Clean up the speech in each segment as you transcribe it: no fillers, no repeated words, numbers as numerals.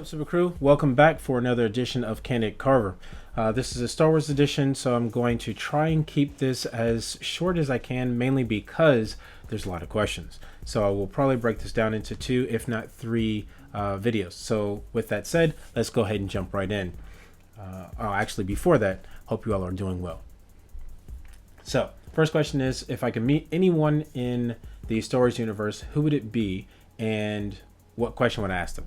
Super Crew, welcome back for another edition of Candid Carver. This is a Star Wars edition, so I'm going to try and keep this as short as I can, mainly because there's a lot of questions. So I will probably break this down into two, if not three videos. So with that said, let's go ahead and jump right in. Actually, before that, hope you all are doing well. So, first question is, if I could meet anyone in the Star Wars universe, who would it be, and what question would I ask them?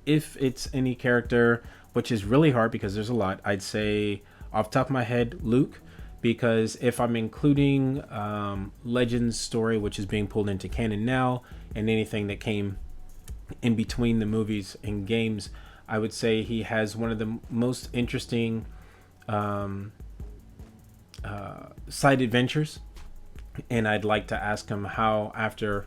If it's any character, which is really hard because there's a lot, I'd say off the top of my head, Luke, because if I'm including Legends story, which is being pulled into canon now, and anything that came in between the movies and games, I would say he has one of the most interesting side adventures, and I'd like to ask him how, after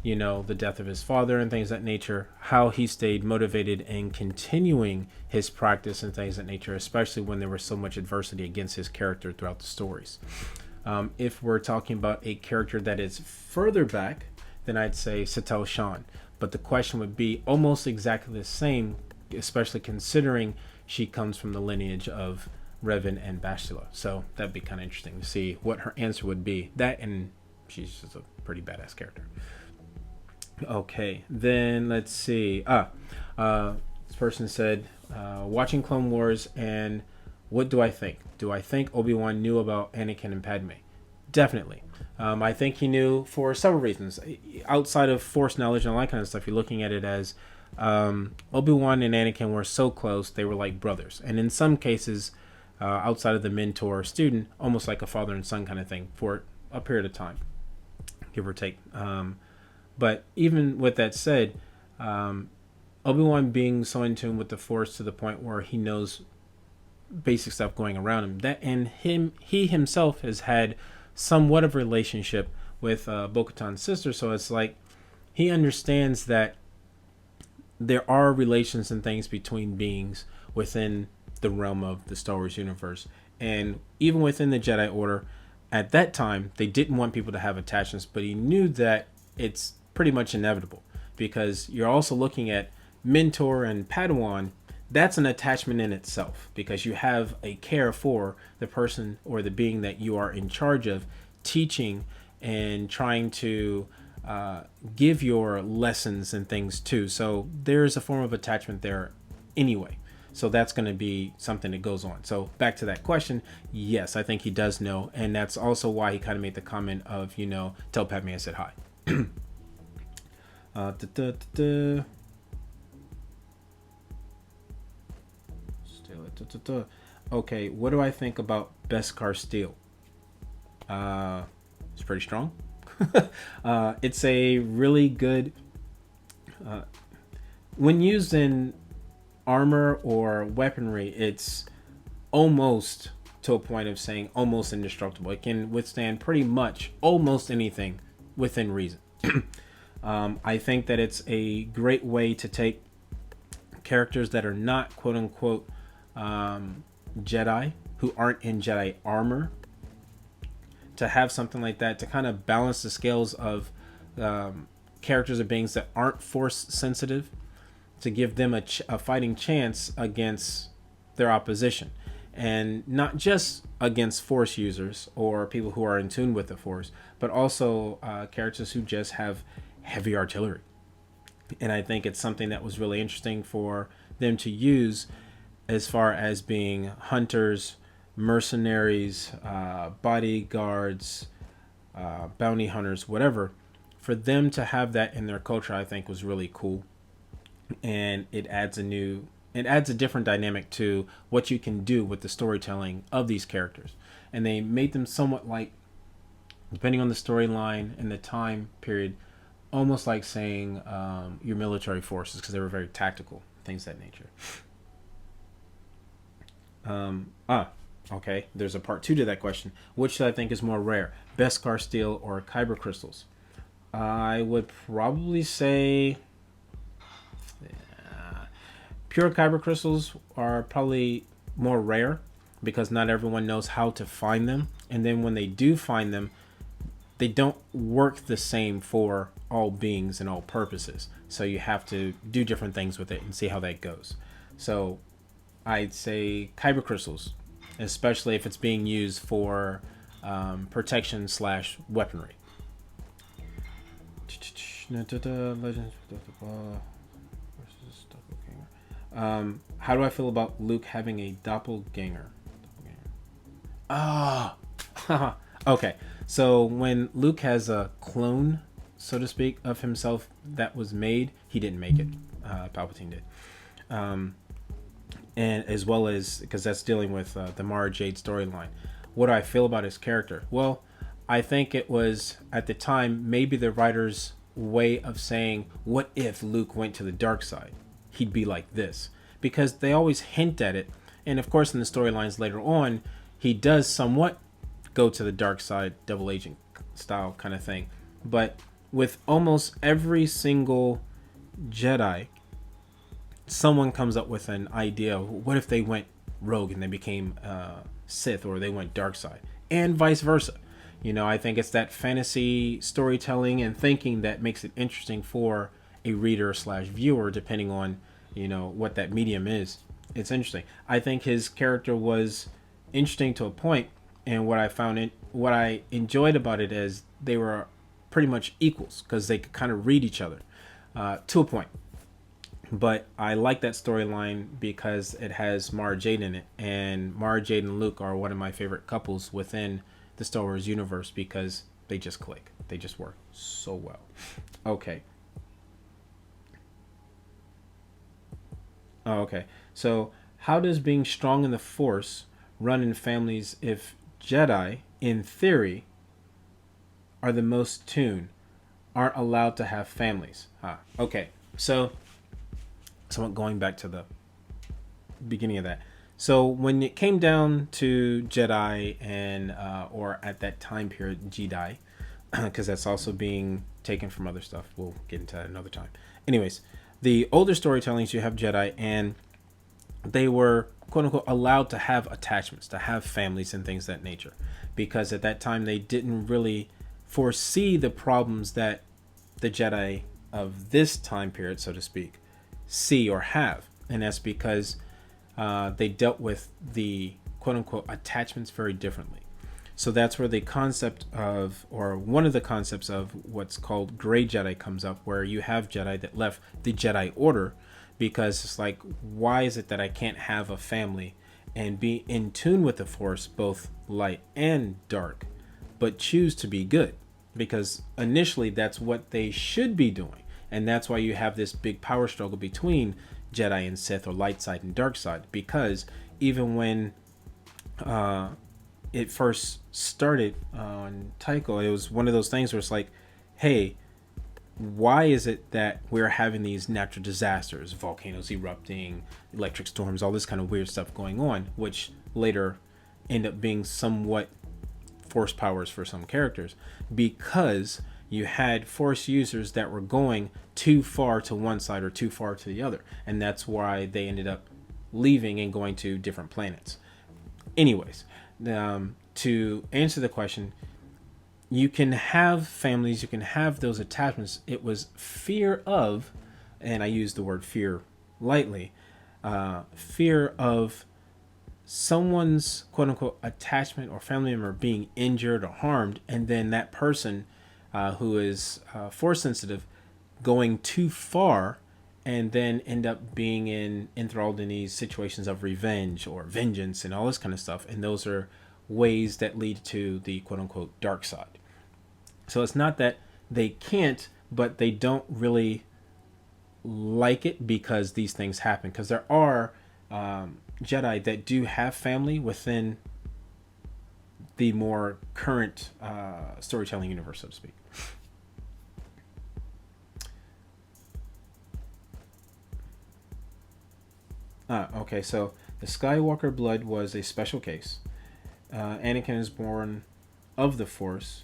the death of his father and things of that nature, how he stayed motivated and continuing his practice and things of that nature, especially when there was so much adversity against his character throughout the stories. If we're talking about a character that is further back, then I'd say Satel Shan. But the question would be almost exactly the same, especially considering she comes from the lineage of Revan and Bastila. So that'd be kind of interesting to see what her answer would be. That, and she's just a pretty badass character. Okay, then let's see. This person said, watching Clone Wars, and what do I think? Do I think Obi-Wan knew about Anakin and Padme? Definitely. I think he knew for several reasons. Outside of Force knowledge and all that kind of stuff, you're looking at it as Obi-Wan and Anakin were so close, they were like brothers. And in some cases, outside of the mentor-student, almost like a father and son kind of thing for a period of time, give or take. But even with that said, Obi-Wan being so in tune with the Force to the point where he knows basic stuff going around him, he himself has had somewhat of a relationship with Bo-Katan's sister, so it's like he understands that there are relations and things between beings within the realm of the Star Wars universe, and even within the Jedi Order, at that time they didn't want people to have attachments, but he knew that it's pretty much inevitable, because you're also looking at mentor and Padawan. That's an attachment in itself, because you have a care for the person or the being that you are in charge of teaching and trying to give your lessons and things too. So there's a form of attachment there anyway. So that's going to be something that goes on. So back to that question, yes, I think he does know, and that's also why he kind of made the comment of, tell Padme I said hi. Okay, what do I think about Beskar Steel? It's pretty strong. It's a really good, when used in armor or weaponry, it's almost to a point of saying almost indestructible. It can withstand pretty much almost anything within reason. I think that it's a great way to take characters that are not quote unquote Jedi, who aren't in Jedi armor, to have something like that to kind of balance the scales of characters or beings that aren't Force sensitive, to give them a fighting chance against their opposition, and not just against Force users or people who are in tune with the Force, but also characters who just have heavy artillery. And I think it's something that was really interesting for them to use, as far as being hunters, mercenaries, bodyguards, bounty hunters, whatever. For them to have that in their culture, I think was really cool. And it adds a different dynamic to what you can do with the storytelling of these characters. And they made them somewhat like, depending on the storyline and the time period, almost like saying your military forces, because they were very tactical, things of that nature. Okay, there's a part 2 to that question. Which I think is more rare, Beskar Steel or Kyber crystals? I would probably say pure Kyber crystals are probably more rare, because not everyone knows how to find them, and then when they do find them, they don't work the same for all beings and all purposes. So you have to do different things with it and see how that goes. So I'd say kyber crystals, especially if it's being used for protection slash weaponry. How do I feel about Luke having a doppelganger? Ah, okay. So when Luke has a clone, so to speak, of himself that was made, he didn't make it. Palpatine did. And as well as, because that's dealing with the Mara Jade storyline. What do I feel about his character? Well, I think it was at the time maybe the writer's way of saying, what if Luke went to the dark side? He'd be like this, because they always hint at it. And of course, in the storylines later on, he does somewhat go to the dark side, double agent style kind of thing. But with almost every single Jedi, someone comes up with an idea of what if they went rogue and they became Sith, or they went dark side, and vice versa. I think it's that fantasy storytelling and thinking that makes it interesting for a reader slash viewer, depending on what that medium is. It's interesting. I think his character was interesting to a point, and what I enjoyed about it is they were pretty much equals because they could kind of read each other to a point. But I like that storyline because it has Mara Jade in it, and Mara Jade and Luke are one of my favorite couples within the Star Wars universe because they just click. They just work so well. Okay. Oh, okay. So, how does being strong in the Force run in families if Jedi, in theory, are the most tuned, aren't allowed to have families? Okay. So, somewhat going back to the beginning of that. So when it came down to Jedi and or at that time period Jedi, because that's also being taken from other stuff. We'll get into that another time. Anyways, the older storytellings, you have Jedi, and they were quote unquote allowed to have attachments, to have families and things of that nature, because at that time they didn't really foresee the problems that the Jedi of this time period, so to speak, see or have. And that's because they dealt with the quote unquote attachments very differently. So that's where the concept of, or one of the concepts of what's called gray Jedi comes up, where you have Jedi that left the Jedi Order because it's like, why is it that I can't have a family and be in tune with the Force, both light and dark, but choose to be good? Because initially that's what they should be doing. And that's why you have this big power struggle between Jedi and Sith, or light side and dark side, because even when it first started on Tycho, it was one of those things where it's like, hey, why is it that we're having these natural disasters, volcanoes erupting, electric storms, all this kind of weird stuff going on, which later end up being somewhat force powers for some characters, because you had Force users that were going too far to one side or too far to the other. And that's why they ended up leaving and going to different planets. Anyways, to answer the question, you can have families, you can have those attachments. It was fear of, and I use the word fear lightly, fear of someone's quote unquote attachment or family member being injured or harmed, and then that person who is force sensitive going too far, and then end up being enthralled in these situations of revenge or vengeance and all this kind of stuff. And those are ways that lead to the quote unquote dark side. So it's not that they can't, but they don't really like it because these things happen. Because there are Jedi that do have family within the more current storytelling universe, so to speak. Okay, so the Skywalker blood was a special case. Anakin is born of the Force.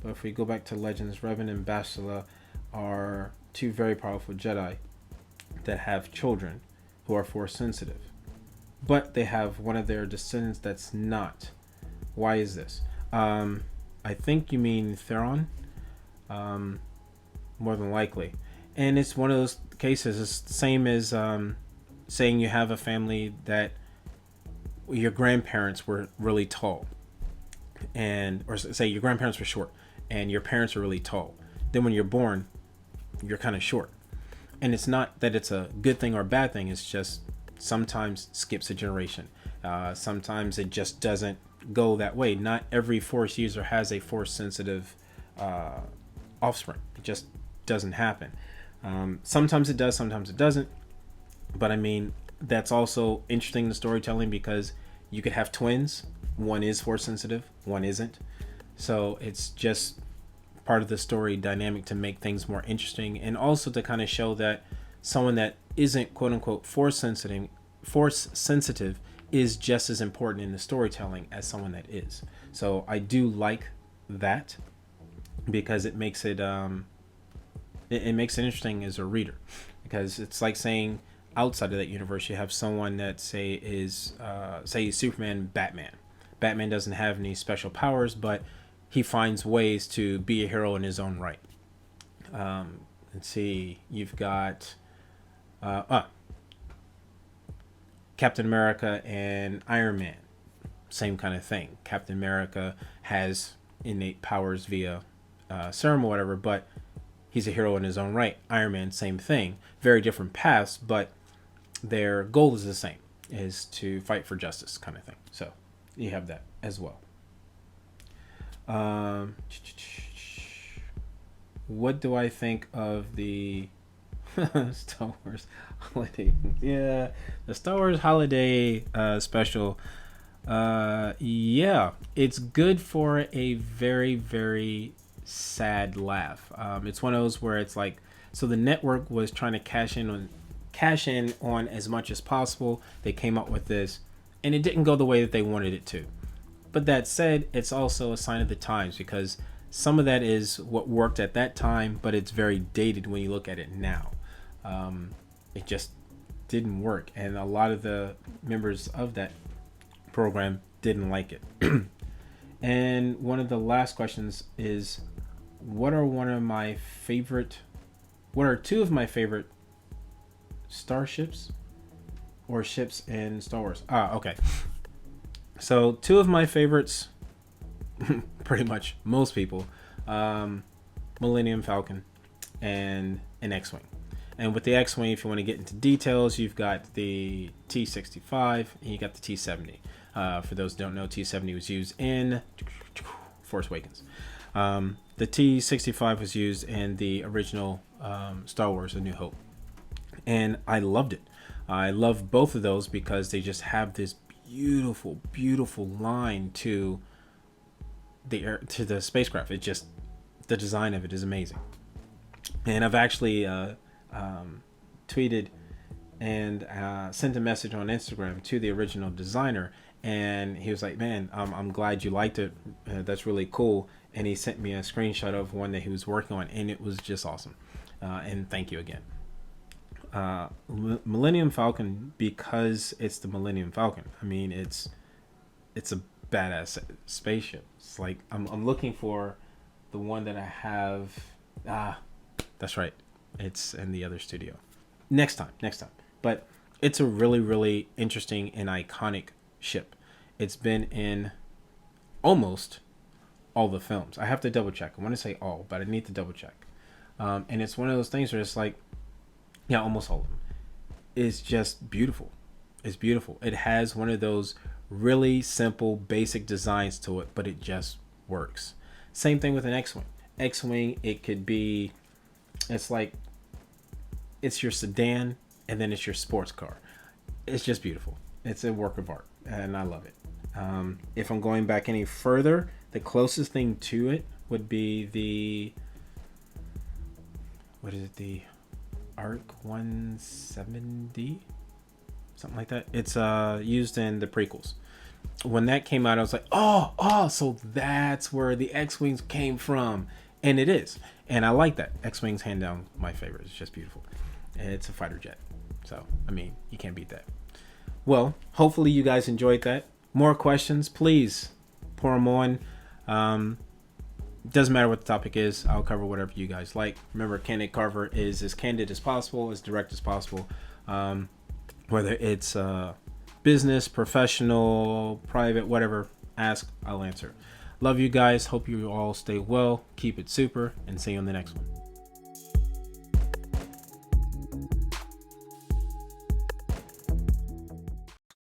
But if we go back to Legends, Revan and Bastila are two very powerful Jedi that have children who are Force sensitive. But they have one of their descendants that's not. Why is this? I think you mean Theron, um, more than likely. And it's one of those cases. It's the same as saying you have a family that your grandparents were really tall, and or say your grandparents were short, and your parents are really tall. Then when you're born, you're kind of short. And it's not that it's a good thing or a bad thing. It's just sometimes skips a generation. Sometimes it just doesn't go that way. Not every force user has a force sensitive offspring. It just doesn't happen. Sometimes it does, sometimes it doesn't. But I mean, that's also interesting in the storytelling because you could have twins. One is force sensitive, one isn't. So it's just part of the story dynamic to make things more interesting, and also to kind of show that someone that isn't quote unquote force sensitive is just as important in the storytelling as someone that is. So I do like that because it makes it makes it interesting as a reader, because it's like saying outside of that universe you have someone that say Superman, Batman doesn't have any special powers, but he finds ways to be a hero in his own right. Let's see, you've got Captain America and Iron Man, same kind of thing. Captain America has innate powers via serum or whatever, but he's a hero in his own right. Iron Man, same thing. Very different paths, but their goal is the same, is to fight for justice kind of thing. So you have that as well. What do I think of the Star Wars holiday? Yeah, the Star Wars holiday special. Yeah, it's good for a very, very sad laugh. It's one of those where it's like, so the network was trying to cash in on as much as possible. They came up with this, and it didn't go the way that they wanted it to. But that said, it's also a sign of the times, because some of that is what worked at that time, but it's very dated when you look at it now. It just didn't work, and a lot of the members of that program didn't like it. And one of the last questions is, what are two of my favorite starships or ships in Star Wars? Okay. So two of my favorites, pretty much most people, Millennium Falcon and an X-Wing. And with the X-Wing, if you want to get into details, you've got the T-65 and you got the T-70. For those who don't know, T-70 was used in Force Awakens. The T-65 was used in the original Star Wars A New Hope. And I loved it. I love both of those because they just have this beautiful, beautiful line to the spacecraft. It just, the design of it is amazing. And I've actually tweeted and sent a message on Instagram to the original designer, and he was like, man, I'm glad you liked it. That's really cool. And he sent me a screenshot of one that he was working on, and it was just awesome. And thank you again. Millennium Falcon, because it's the Millennium Falcon. I mean, it's a badass spaceship. It's like I'm looking for the one that I have. That's right. It's in the other studio. Next time. But it's a really, really interesting and iconic ship. It's been in almost all the films. I have to double check. I want to say all, but I need to double check. And it's one of those things where it's like, yeah, almost all of them. It's just beautiful. It's beautiful. It has one of those really simple, basic designs to it, but it just works. Same thing with an X-Wing. X-Wing, it could be, it's like, it's your sedan and then it's your sports car. It's just beautiful. It's a work of art, and I love it. If I'm going back any further, the closest thing to it would be the ARC 170, something like that. It's used in the prequels. When that came out, I was like, oh, so that's where the X-Wings came from. And it is. And I like that. X-Wings, hand down, my favorite. It's just beautiful. It's a fighter jet. So, I mean, you can't beat that. Well, hopefully you guys enjoyed that. More questions, please pour them on. Doesn't matter what the topic is. I'll cover whatever you guys like. Remember, Candid Carver is as candid as possible, as direct as possible. Whether it's business, professional, private, whatever, ask, I'll answer. Love you guys. Hope you all stay well. Keep it super, and see you on the next one.